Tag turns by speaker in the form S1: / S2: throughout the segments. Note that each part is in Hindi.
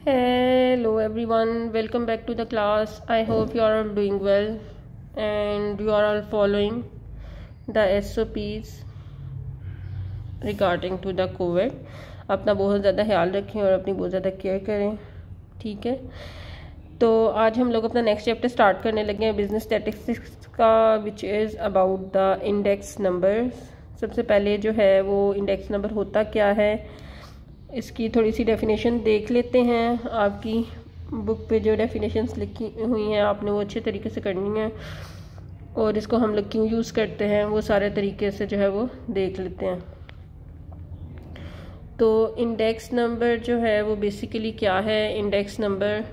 S1: Hello everyone, welcome back to the class. I hope you are all doing well and you are all following the SOPs regarding to the COVID. अपना बहुत ज़्यादा ख्याल रखें और अपनी बहुत ज़्यादा केयर करें, ठीक है। तो आज हम लोग अपना नेक्स्ट चैप्टर स्टार्ट करने लगे हैं बिजनेस स्टैटिस्टिक्स का, which is about the index numbers. सबसे पहले जो है वो इंडेक्स नंबर होता क्या है, इसकी थोड़ी सी डेफिनेशन देख लेते हैं। आपकी बुक पे जो डेफिनेशंस लिखी हुई हैं आपने वो अच्छे तरीके से करनी है, और इसको हम लोग क्यों यूज़ करते हैं वो सारे तरीके से जो है वो देख लेते हैं। तो इंडेक्स नंबर जो है वो बेसिकली क्या है, इंडेक्स नंबर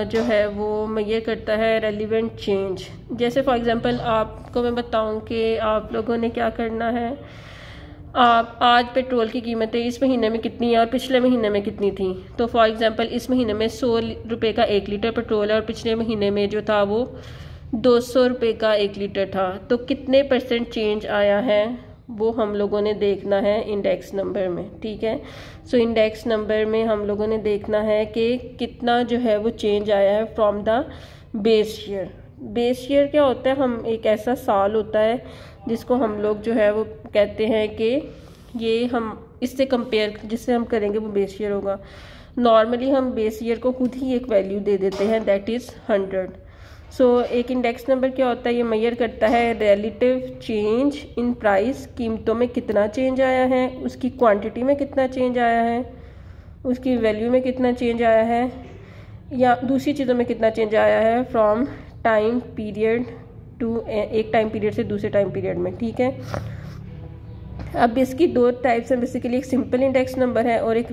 S1: जो है वो मेजर करता है रेलिवेंट चेंज। जैसे फॉर एग्जांपल आपको मैं बताऊं कि आप लोगों ने क्या करना है, आप आज पेट्रोल की कीमतें इस महीने में कितनी है और पिछले महीने में कितनी थी। तो फॉर एग्जांपल इस महीने में 100 रुपये का 1 लीटर पेट्रोल है और पिछले महीने में जो था वो 200 रुपये का 1 लीटर था। तो कितने % चेंज आया है वो हम लोगों ने देखना है इंडेक्स नंबर में, ठीक है। सो इंडेक्स नंबर में हम लोगों ने देखना है कि कितना जो है वो चेंज आया है from the base year. Base year क्या होता है, हम एक ऐसा साल होता है जिसको हम लोग जो है वो कहते हैं कि ये हम इससे कंपेयर जिससे हम करेंगे वो बेस ईयर होगा। नॉर्मली हम बेस ईयर को खुद ही एक वैल्यू दे देते हैं, दैट इज़ 100। सो एक इंडेक्स नंबर क्या होता है, ये मेजर करता है रिलेटिव चेंज इन प्राइस, कीमतों में कितना चेंज आया है, उसकी क्वांटिटी में कितना चेंज आया है, उसकी वैल्यू में कितना चेंज आया है, या दूसरी चीज़ों में कितना चेंज आया है फ्रॉम टाइम पीरियड टू एक टाइम पीरियड से दूसरे टाइम पीरियड में, ठीक है। अब इसकी दो टाइप्स हैं बेसिकली, एक सिंपल इंडेक्स नंबर है और एक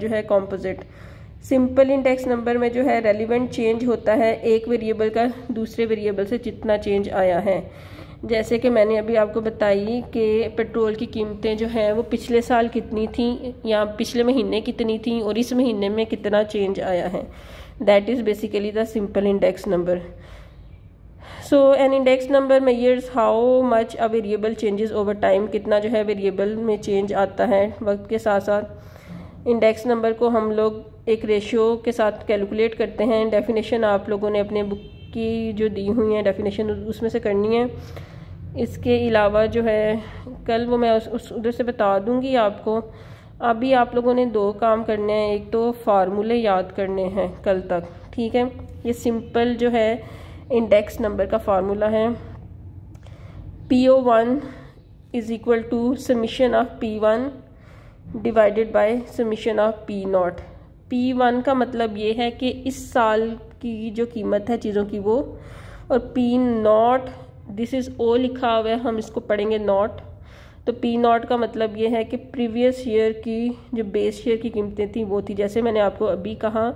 S1: जो है कॉम्पोजिट। सिंपल इंडेक्स नंबर में जो है रेलिवेंट चेंज होता है एक वेरिएबल का दूसरे वेरिएबल से जितना चेंज आया है। जैसे कि मैंने अभी आपको बताई कि पेट्रोल की कीमतें जो है वो पिछले साल कितनी थी या पिछले महीने कितनी थी और इस महीने में कितना चेंज आया है, that is basically the simple index number. So an index number measures how much a variable changes over time, कितना जो है वेरिएबल में चेंज आता है वक्त के साथ साथ। इंडेक्स नंबर को हम लोग एक रेशियो के साथ कैलकुलेट करते हैं। डेफिनेशन आप लोगों ने अपने बुक की जो दी हुई है डेफिनेशन उसमें से करनी है। इसके अलावा जो है कल वो मैं उधर से बता दूंगी आपको। अभी आप लोगों ने 2 काम करने हैं, एक तो फार्मूले याद करने हैं कल तक, ठीक है। ये सिंपल जो है इंडेक्स नंबर का फार्मूला है, PO1 is equal to summation of P1 divided by summation of P0। P1 का मतलब ये है कि इस साल की जो कीमत है चीज़ों की वो, और P0 दिस इज़ ओ लिखा हुआ है, हम इसको पढ़ेंगे नॉट। तो P0 का मतलब ये है कि प्रीवियस ईयर की जो बेस ईयर की कीमतें थी वो थी। जैसे मैंने आपको अभी कहा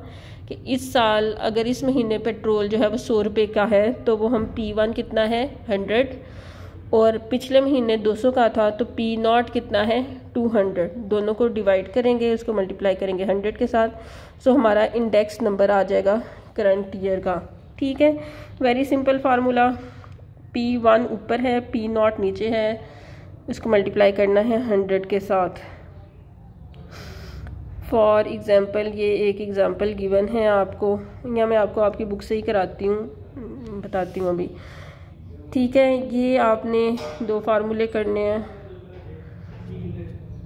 S1: कि इस साल अगर इस महीने पेट्रोल जो है वो 100 रुपये का है तो वो हम P1 कितना है 100, और पिछले महीने 200 का था तो P0 कितना है 200। दोनों को डिवाइड करेंगे, उसको मल्टीप्लाई करेंगे 100 के साथ, सो हमारा इंडेक्स नंबर आ जाएगा करंट ईयर का, ठीक है। वेरी सिंपल फार्मूला, P1 ऊपर है P0 नीचे है, इसको मल्टीप्लाई करना है 100 के साथ। फॉर एग्ज़ाम्पल ये एक एग्ज़ाम्पल गिवन है आपको, या मैं आपको आपकी बुक से ही कराती हूँ, बताती हूँ अभी, ठीक है। ये आपने 2 फार्मूले करने हैं।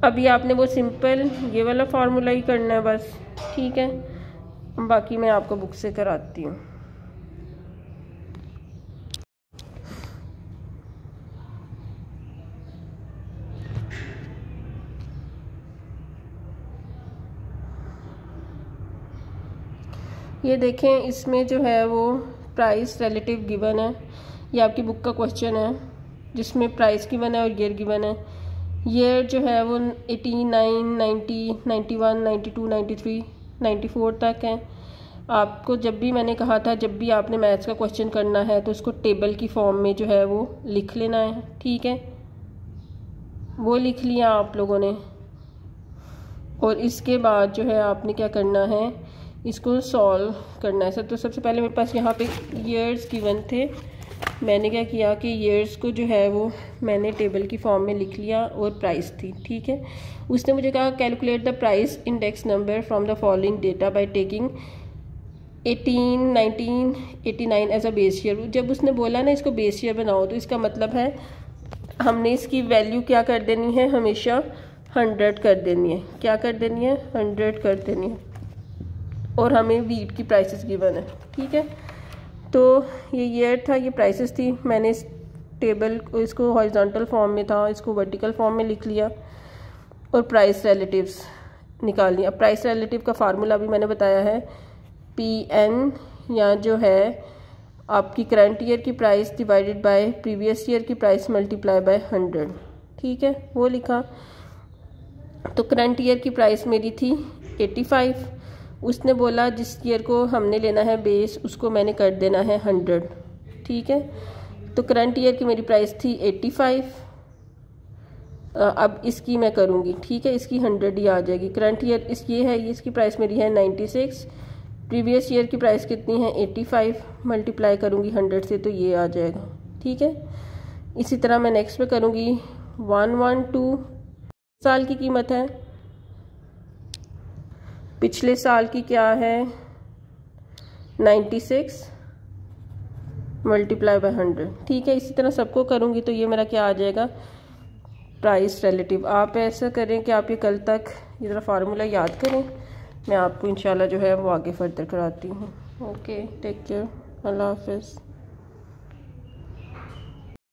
S1: अभी आपने वो सिंपल ये वाला फार्मूला ही करना है बस, ठीक है। बाकी मैं आपको बुक से कराती हूँ। ये देखें, इसमें जो है वो प्राइस रिलेटिव गिवन है। ये आपकी बुक का क्वेश्चन है जिसमें प्राइस गिवन है और ईयर गिवन है। ईयर जो है वो 89, 90, 91, 92, 93, 94 तक है। आपको जब भी मैंने कहा था जब भी आपने मैथ्स का क्वेश्चन करना है तो उसको टेबल की फॉर्म में जो है वो लिख लेना है, ठीक है। वो लिख लिया आप लोगों ने, और इसके बाद जो है आपने क्या करना है, इसको सॉल्व करना है। तो सबसे पहले मेरे पास यहाँ पे ईयर्स गिवन थे, मैंने क्या किया कि ईयर्स को जो है वो मैंने टेबल की फॉर्म में लिख लिया और प्राइस थी, ठीक है। उसने मुझे कहा calculate the price index number from the following data by taking 18, 19, 89 as a base year. जब उसने बोला ना इसको बेस ईयर बनाओ, तो इसका मतलब है हमने इसकी वैल्यू क्या कर देनी है, हमेशा 100 कर देनी है। क्या कर देनी है, 100 कर देनी है। और हमें वीट की प्राइसेस गिवन है, ठीक है। तो ये ईयर था, ये प्राइसेस थी। मैंने इस टेबल को, इसको हॉरिजॉन्टल फॉर्म में था, इसको वर्टिकल फॉर्म में लिख लिया और प्राइस रिलेटिव्स निकाल लिया। प्राइस रिलेटिव का फार्मूला भी मैंने बताया है, PN, या जो है आपकी करंट ईयर की price divided by previous year की प्राइस मल्टीप्लाई बाय 100, ठीक है, वो लिखा। तो करंट ईयर की प्राइस मेरी थी 85। उसने बोला जिस ईयर को हमने लेना है बेस, उसको मैंने कर देना है 100, ठीक है। तो करंट ईयर की मेरी प्राइस थी 85। अब इसकी मैं करूँगी, ठीक है, इसकी 100 ही आ जाएगी। करंट ईयर ये है, इसकी प्राइस मेरी है 96। प्रीवियस ईयर की प्राइस कितनी है 85, मल्टीप्लाई करूँगी 100 से, तो ये आ जाएगा, ठीक है। इसी तरह मैं नेक्स्ट में करूँगी 112 साल की कीमत है, पिछले साल की क्या है 96 मल्टीप्लाई बाय 100, ठीक है। इसी तरह सबको करूँगी तो ये मेरा क्या आ जाएगा, प्राइस रिलेटिव। आप ऐसा करें कि आप ये कल तक ये ज़रा फार्मूला याद करें, मैं आपको इंशाल्लाह जो है वो आगे फर्दर कराती हूँ। ओके, टेक केयर, अल्लाह हाफिज़।